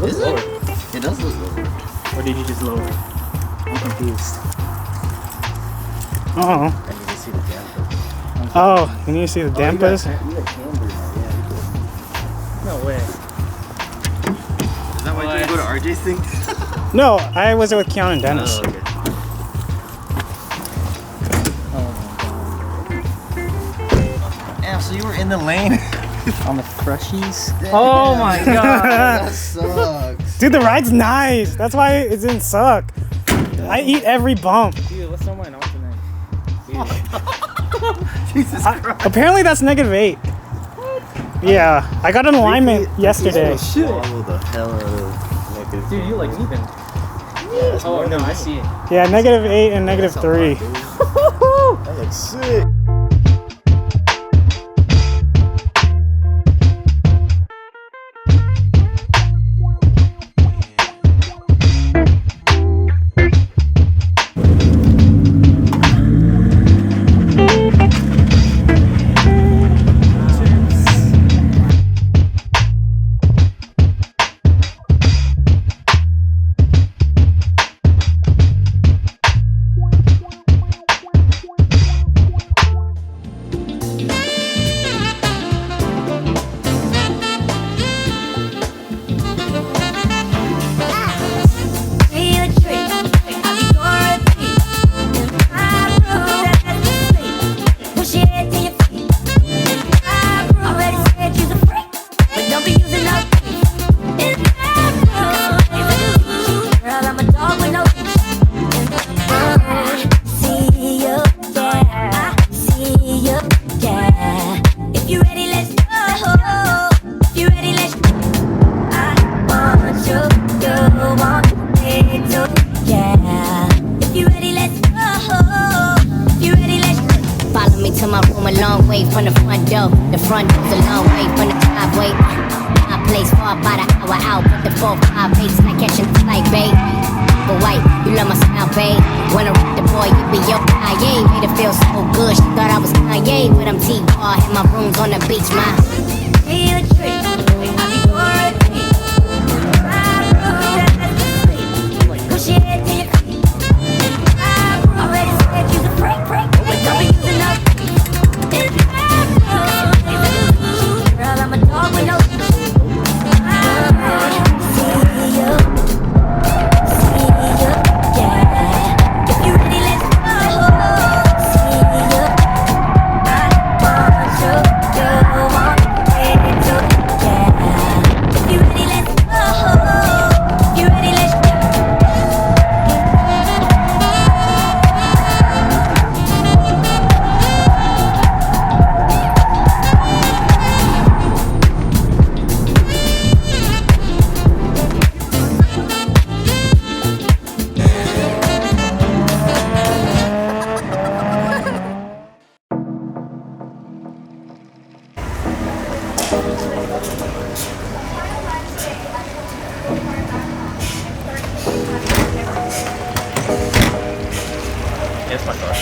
Is it? Lower. It does look lower. Or did you just lower it? I'm confused. Oh. I need to see the dampers. Oh, you need to see the dampers? You got camber now, yeah. No way. Is that why you didn't go to RJ's thing? No, I was with Keon and Dennis. Oh, okay. Damn, so you were in the lane? On the freshies? Damn. Oh my god. That sucks. Dude, the ride's nice. That's why it didn't suck. I eat every bump. Dude, what's on my nose tonight? Jesus Christ. Apparently that's -8. Yeah, I got an alignment yesterday. Swallow the hell out of negative. Dude, you like even. Yeah, Oh no, I see it. Yeah, -8 and -3. That looks sick. To my room a long way from the front door. The front door's a long way from the driveway. My place far about an hour out, but the 458's not catching the flight, babe. But white, you love my smile, babe. Wanna rock the boy, you be your Gaia. Made her feel so good, she thought I was Kanye. With them T-bar, and my room's on the beach, my. Feel a trick, I be for a treat. My room, push your head to your feet. My room, already said you the break, but don't be using up. Girl, I'm a dog with no. See you, yeah. If you ready, let's go. See you, I want you, you want me too, yeah. If you ready, let's go. If you ready, let's go. It's my car.